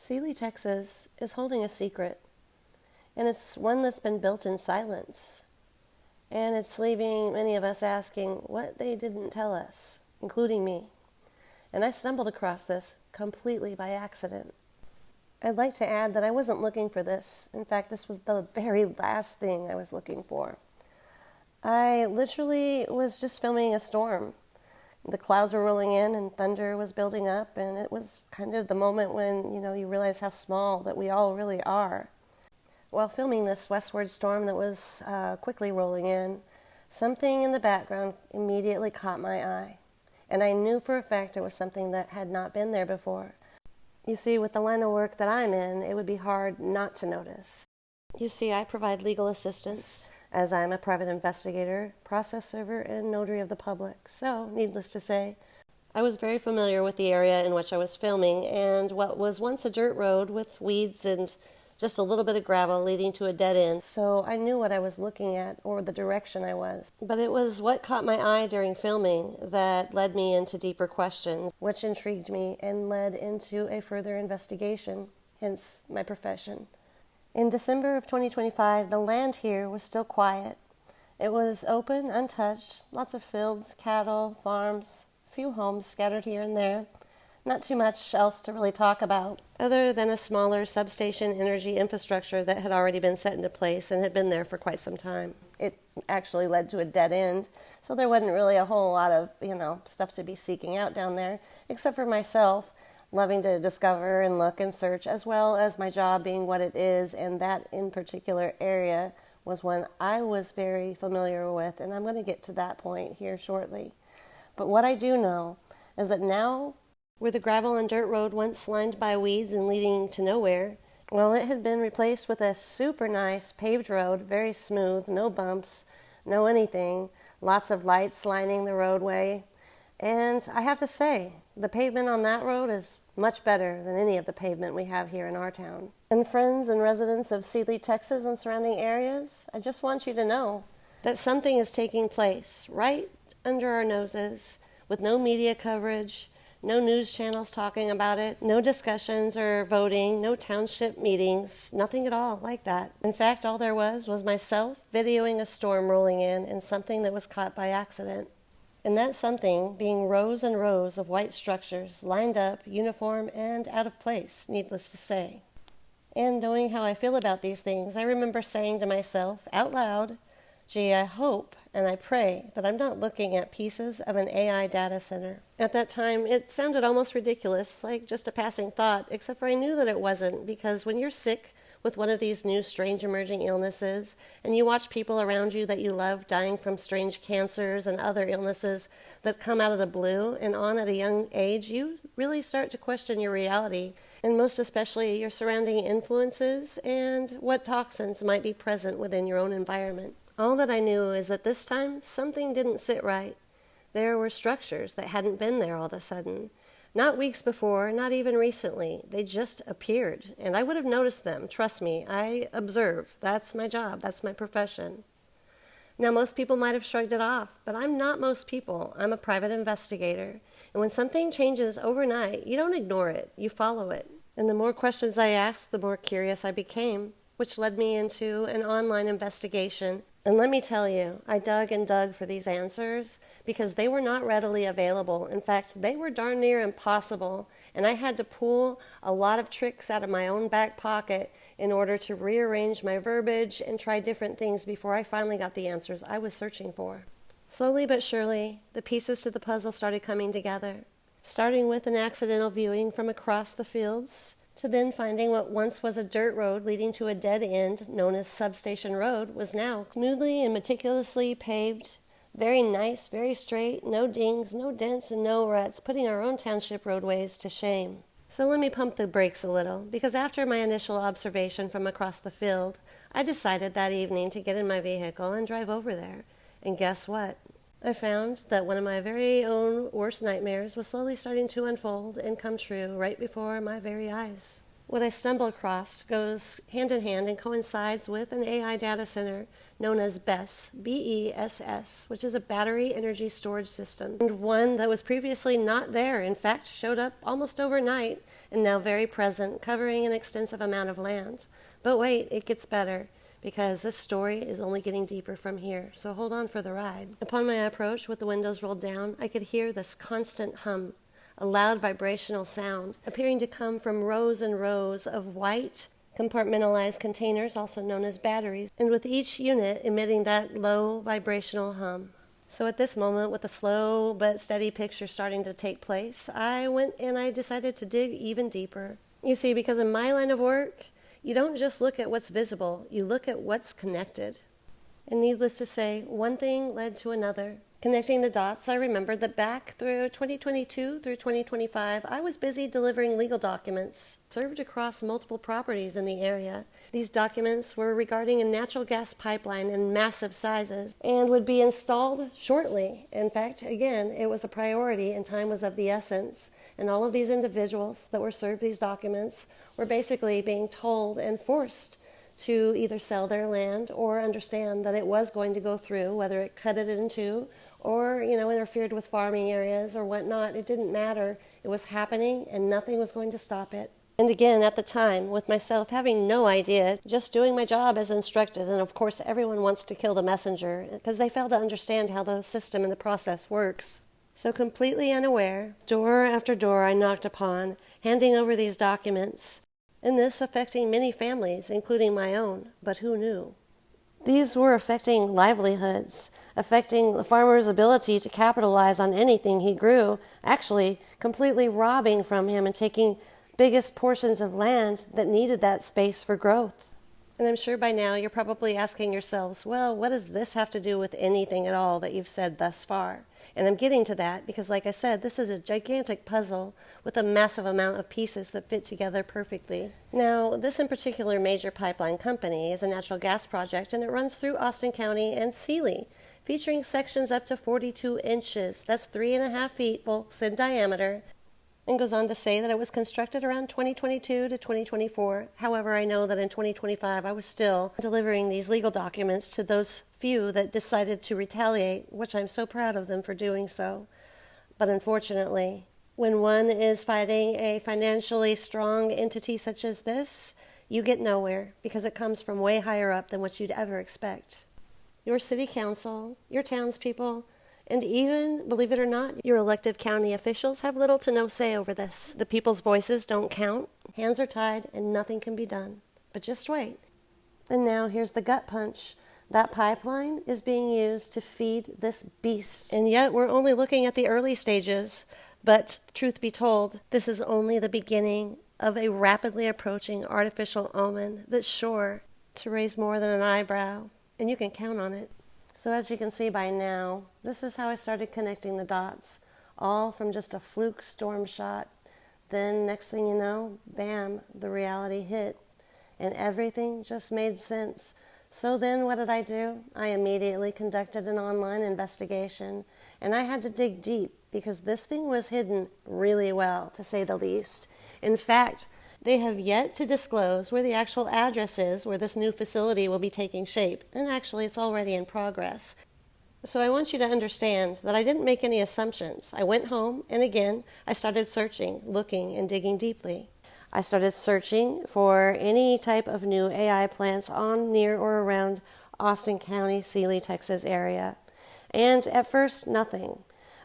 Sealy, Texas is holding a secret, and it's one that's been built in silence. And it's leaving many of us asking what they didn't tell us, including me. And I stumbled across this completely by accident. I'd like to add that I wasn't looking for this. In fact, this was the very last thing I was looking for. I literally was just filming a storm. The clouds were rolling in and thunder was building up, and it was kind of the moment when, you realize how small that we all really are. While filming this westward storm that was quickly rolling in, something in the background immediately caught my eye, and I knew for a fact it was something that had not been there before. You see, with the line of work that I'm in, it would be hard not to notice. You see, I provide legal assistance, as I'm a private investigator, process server, and notary of the public. So, needless to say, I was very familiar with the area in which I was filming, and what was once a dirt road with weeds and just a little bit of gravel leading to a dead end. So I knew what I was looking at, or the direction I was. But it was what caught my eye during filming that led me into deeper questions, which intrigued me and led into a further investigation, hence my profession. In December of 2025, the land here was still quiet. It was open, untouched, lots of fields, cattle, farms, a few homes scattered here and there. Not too much else to really talk about, other than a smaller substation energy infrastructure that had already been set into place and had been there for quite some time. It actually led to a dead end, so there wasn't really a whole lot of, stuff to be seeking out down there, except for myself, loving to discover and look and search, as well as my job being what it is, and that in particular area was one I was very familiar with, and I'm going to get to that point here shortly. But what I do know is that now, where the gravel and dirt road once lined by weeds and leading to nowhere, well, it had been replaced with a super nice paved road, very smooth, no bumps, no anything, lots of lights lining the roadway. And I have to say, the pavement on that road is much better than any of the pavement we have here in our town. And friends and residents of Sealy, Texas and surrounding areas, I just want you to know that something is taking place right under our noses with no media coverage, no news channels talking about it, no discussions or voting, no township meetings, nothing at all like that. In fact, all there was myself videoing a storm rolling in and something that was caught by accident. And that something being rows and rows of white structures lined up, uniform, and out of place, needless to say. And knowing how I feel about these things, I remember saying to myself out loud, gee, I hope and I pray that I'm not looking at pieces of an AI data center. At that time, it sounded almost ridiculous, like just a passing thought, except for I knew that it wasn't, because when you're sick with one of these new strange emerging illnesses, and you watch people around you that you love dying from strange cancers and other illnesses that come out of the blue and on at a young age, you really start to question your reality, and most especially your surrounding influences and what toxins might be present within your own environment. All that I knew is that this time, something didn't sit right. There were structures that hadn't been there all of a sudden. Not weeks before, not even recently. They just appeared, and I would have noticed them. Trust me, I observe. That's my job. That's my profession. Now, most people might have shrugged it off, but I'm not most people. I'm a private investigator. And when something changes overnight, you don't ignore it. You follow it. And the more questions I asked, the more curious I became, which led me into an online investigation. And let me tell you, I dug and dug for these answers because they were not readily available. In fact, they were darn near impossible, and I had to pull a lot of tricks out of my own back pocket in order to rearrange my verbiage and try different things before I finally got the answers I was searching for. Slowly but surely, the pieces to the puzzle started coming together, starting with an accidental viewing from across the fields, to then finding what once was a dirt road leading to a dead end known as Substation Road was now smoothly and meticulously paved, very nice, very straight, no dings, no dents, and no ruts, putting our own township roadways to shame. So let me pump the brakes a little, because after my initial observation from across the field, I decided that evening to get in my vehicle and drive over there. And guess what? I found that one of my very own worst nightmares was slowly starting to unfold and come true right before my very eyes. What I stumble across goes hand in hand and coincides with an AI data center known as BESS, B-E-S-S, which is a battery energy storage system, and one that was previously not there. In fact, showed up almost overnight and now very present, covering an extensive amount of land. But wait, it gets better, because this story is only getting deeper from here, so hold on for the ride. Upon my approach, with the windows rolled down, I could hear this constant hum, a loud vibrational sound, appearing to come from rows and rows of white, compartmentalized containers, also known as batteries, and with each unit emitting that low vibrational hum. So at this moment, with a slow but steady picture starting to take place, I went and I decided to dig even deeper. You see, because in my line of work, you don't just look at what's visible, you look at what's connected. And needless to say, one thing led to another. Connecting the dots, I remembered that back through 2022 through 2025, I was busy delivering legal documents served across multiple properties in the area. These documents were regarding a natural gas pipeline in massive sizes and would be installed shortly. In fact, again, it was a priority and time was of the essence. And all of these individuals that were served these documents were basically being told and forced to either sell their land or understand that it was going to go through, whether it cut it in two or, interfered with farming areas or whatnot. It didn't matter. It was happening and nothing was going to stop it. And again, at the time, with myself having no idea, just doing my job as instructed, and of course everyone wants to kill the messenger because they fail to understand how the system and the process works. So completely unaware, door after door I knocked upon, handing over these documents, and this affecting many families, including my own, but who knew? These were affecting livelihoods, affecting the farmer's ability to capitalize on anything he grew, actually completely robbing from him and taking biggest portions of land that needed that space for growth. And I'm sure by now you're probably asking yourselves, well, what does this have to do with anything at all that you've said thus far? And I'm getting to that because, like I said, this is a gigantic puzzle with a massive amount of pieces that fit together perfectly. Now, this in particular major pipeline company is a natural gas project, and it runs through Austin County and Sealy, featuring sections up to 42 inches. That's 3.5 feet, folks, in diameter. And goes on to say that it was constructed around 2022 to 2024. However, I know that in 2025 I was still delivering these legal documents to those few that decided to retaliate, which I'm so proud of them for doing so. But unfortunately, when one is fighting a financially strong entity such as this, you get nowhere because it comes from way higher up than what you'd ever expect. Your city council, your townspeople, and even, believe it or not, your elected county officials have little to no say over this. The people's voices don't count, hands are tied, and nothing can be done. But just wait. And now here's the gut punch. That pipeline is being used to feed this beast. And yet we're only looking at the early stages. But truth be told, this is only the beginning of a rapidly approaching artificial omen that's sure to raise more than an eyebrow. And you can count on it. So as you can see by now, this is how I started connecting the dots, all from just a fluke storm shot. Then next thing you know, bam, the reality hit, and everything just made sense. So then what did I do? I immediately conducted an online investigation, and I had to dig deep because this thing was hidden really well, to say the least. In fact, they have yet to disclose where the actual address is where this new facility will be taking shape, and actually it's already in progress. So I want you to understand that I didn't make any assumptions. I went home, and again, I started searching, looking, and digging deeply. I started searching for any type of new AI plants on, near, or around Austin County, Sealy, Texas area. And at first, nothing.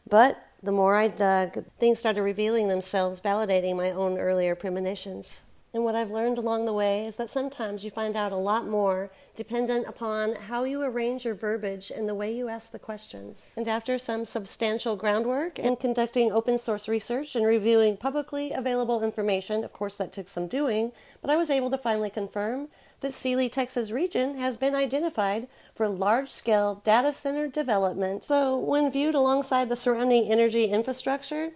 But the more I dug, things started revealing themselves, validating my own earlier premonitions. And what I've learned along the way is that sometimes you find out a lot more dependent upon how you arrange your verbiage and the way you ask the questions. And after some substantial groundwork and conducting open source research and reviewing publicly available information, of course that took some doing, but I was able to finally confirm that Sealy, Texas region has been identified for large-scale data center development. So when viewed alongside the surrounding energy infrastructure,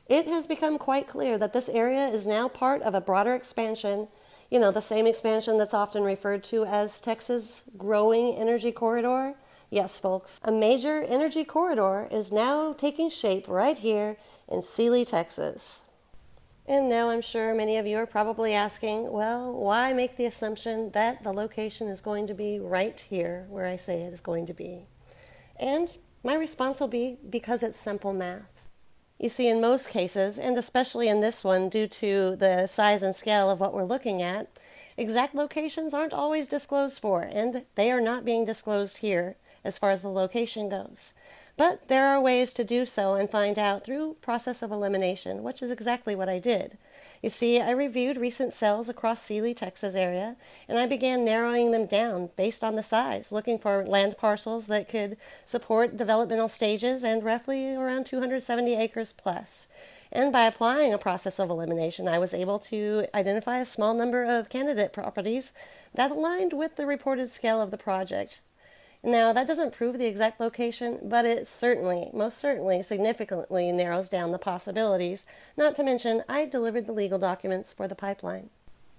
it has become quite clear that this area is now part of a broader expansion, the same expansion that's often referred to as Texas' growing energy corridor. Yes, folks, a major energy corridor is now taking shape right here in Sealy, Texas. And now I'm sure many of you are probably asking, well, why make the assumption that the location is going to be right here where I say it is going to be? And my response will be because it's simple math. You see, in most cases, and especially in this one due to the size and scale of what we're looking at, exact locations aren't always disclosed for, and they are not being disclosed here as far as the location goes. But there are ways to do so and find out through process of elimination, which is exactly what I did. You see, I reviewed recent sales across Sealy, Texas area, and I began narrowing them down based on the size, looking for land parcels that could support developmental stages and roughly around 270 acres plus. And by applying a process of elimination, I was able to identify a small number of candidate properties that aligned with the reported scale of the project. Now, that doesn't prove the exact location, but it certainly, most certainly, significantly narrows down the possibilities, not to mention I delivered the legal documents for the pipeline.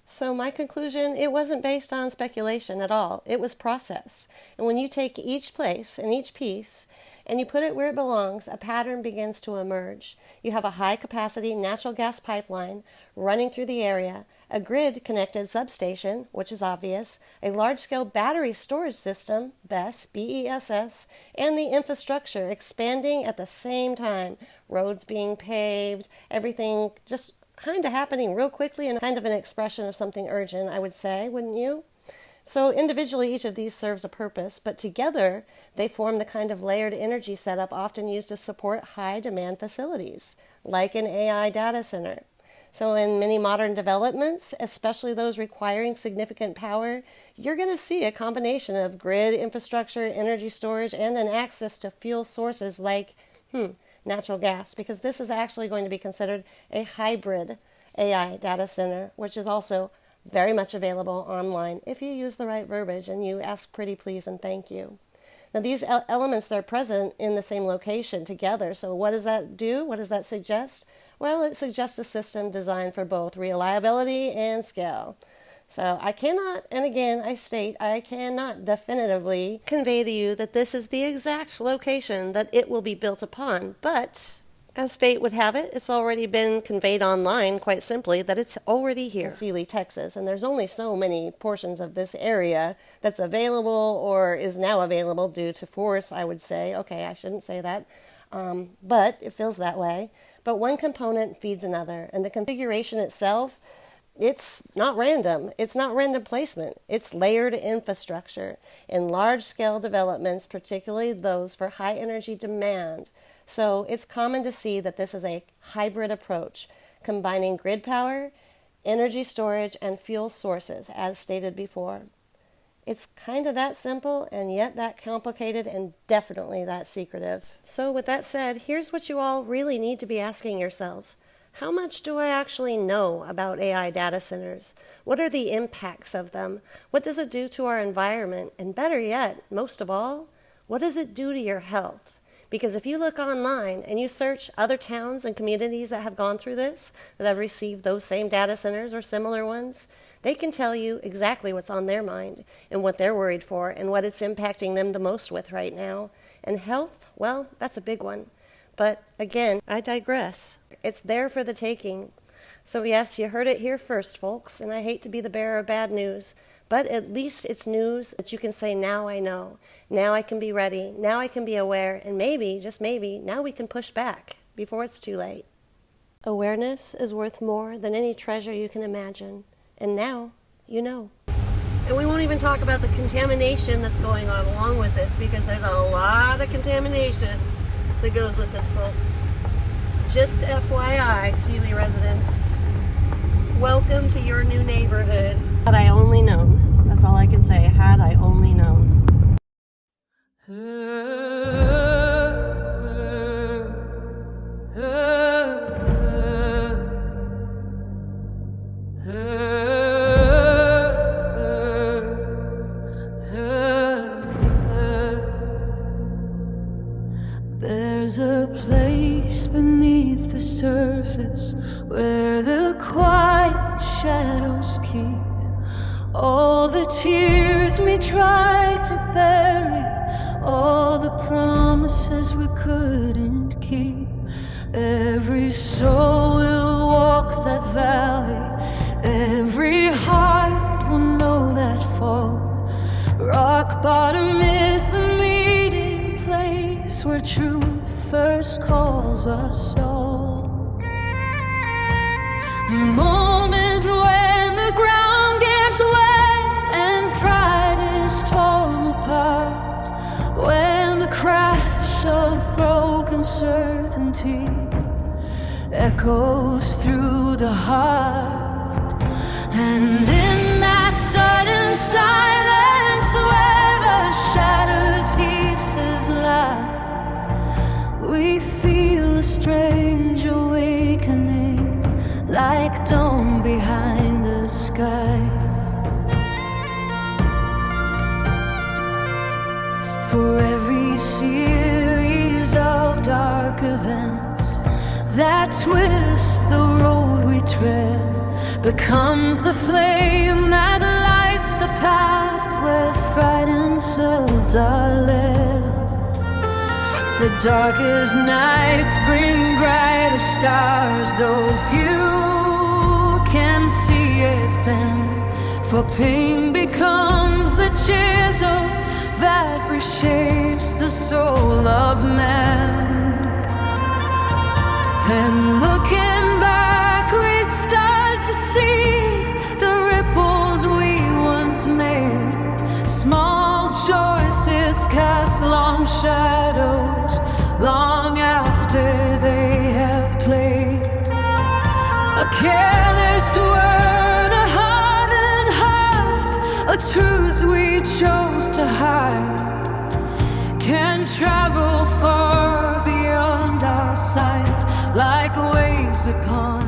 So my conclusion, it wasn't based on speculation at all. It was process. And when you take each place and each piece and you put it where it belongs, a pattern begins to emerge. You have a high-capacity natural gas pipeline running through the area, a grid-connected substation, which is obvious, a large-scale battery storage system, BESS, B-E-S-S, and the infrastructure expanding at the same time, roads being paved, everything just kind of happening real quickly and kind of an expression of something urgent, I would say, wouldn't you? So individually, each of these serves a purpose, but together they form the kind of layered energy setup often used to support high-demand facilities, like an AI data center. So in many modern developments, especially those requiring significant power, you're going to see a combination of grid infrastructure, energy storage, and an access to fuel sources like natural gas, because this is actually going to be considered a hybrid AI data center, which is also very much available online if you use the right verbiage and you ask pretty please and thank you. Now these elements, they're present in the same location together. So what does that do? What does that suggest? Well, it suggests a system designed for both reliability and scale. So I cannot, and again I state, I cannot definitively convey to you that this is the exact location that it will be built upon, but as fate would have it, it's already been conveyed online, quite simply, that it's already here in Sealy, Texas. And there's only so many portions of this area that's available or is now available due to force, I would say. Okay, I shouldn't say that, but it feels that way. But one component feeds another, and the configuration itself, it's not random. It's not random placement. It's layered infrastructure in large-scale developments, particularly those for high energy demand. So it's common to see that this is a hybrid approach, combining grid power, energy storage, and fuel sources, as stated before. It's kind of that simple, and yet that complicated, and definitely that secretive. So with that said, here's what you all really need to be asking yourselves. How much do I actually know about AI data centers? What are the impacts of them? What does it do to our environment? And better yet, most of all, what does it do to your health? Because if you look online and you search other towns and communities that have gone through this, that have received those same data centers or similar ones, they can tell you exactly what's on their mind and what they're worried for and what it's impacting them the most with right now. And health, well, that's a big one. But again, I digress. It's there for the taking. So yes, you heard it here first, folks, and I hate to be the bearer of bad news, but at least it's news that you can say, now I know, now I can be ready, now I can be aware, and maybe, just maybe, now we can push back before it's too late. Awareness is worth more than any treasure you can imagine, and now you know. And we won't even talk about the contamination that's going on along with this, because there's a lot of contamination that goes with this, folks. Just FYI, Sealy residents, welcome to your new neighborhood. Had I only known. That's all I can say. Had I only known. There's a place beneath the surface where the quiet shadows keep all the tears we tried to bury, all the promises we couldn't keep. Every soul will walk that valley, every heart will know that fall. Rock bottom is the meeting place where truth first calls us all. A moment when the ground gets wet and pride is torn apart, when the crash of broken certainty echoes through the heart. And in that sudden silence where the shattered pieces lie, we feel a strange awakening, like dawn behind the sky. For every series of dark events that twist the road we tread becomes the flame that lights the path where frightened souls are led. The darkest nights bring brighter stars, though few can see it then. For pain becomes the chisel that reshapes the soul of man. And looking back, we start to see the ripples we once made. Small choices cast long shadows long after they have played. A careless word, a hardened heart, a truth we chose to hide, can travel far beyond our sight, like waves upon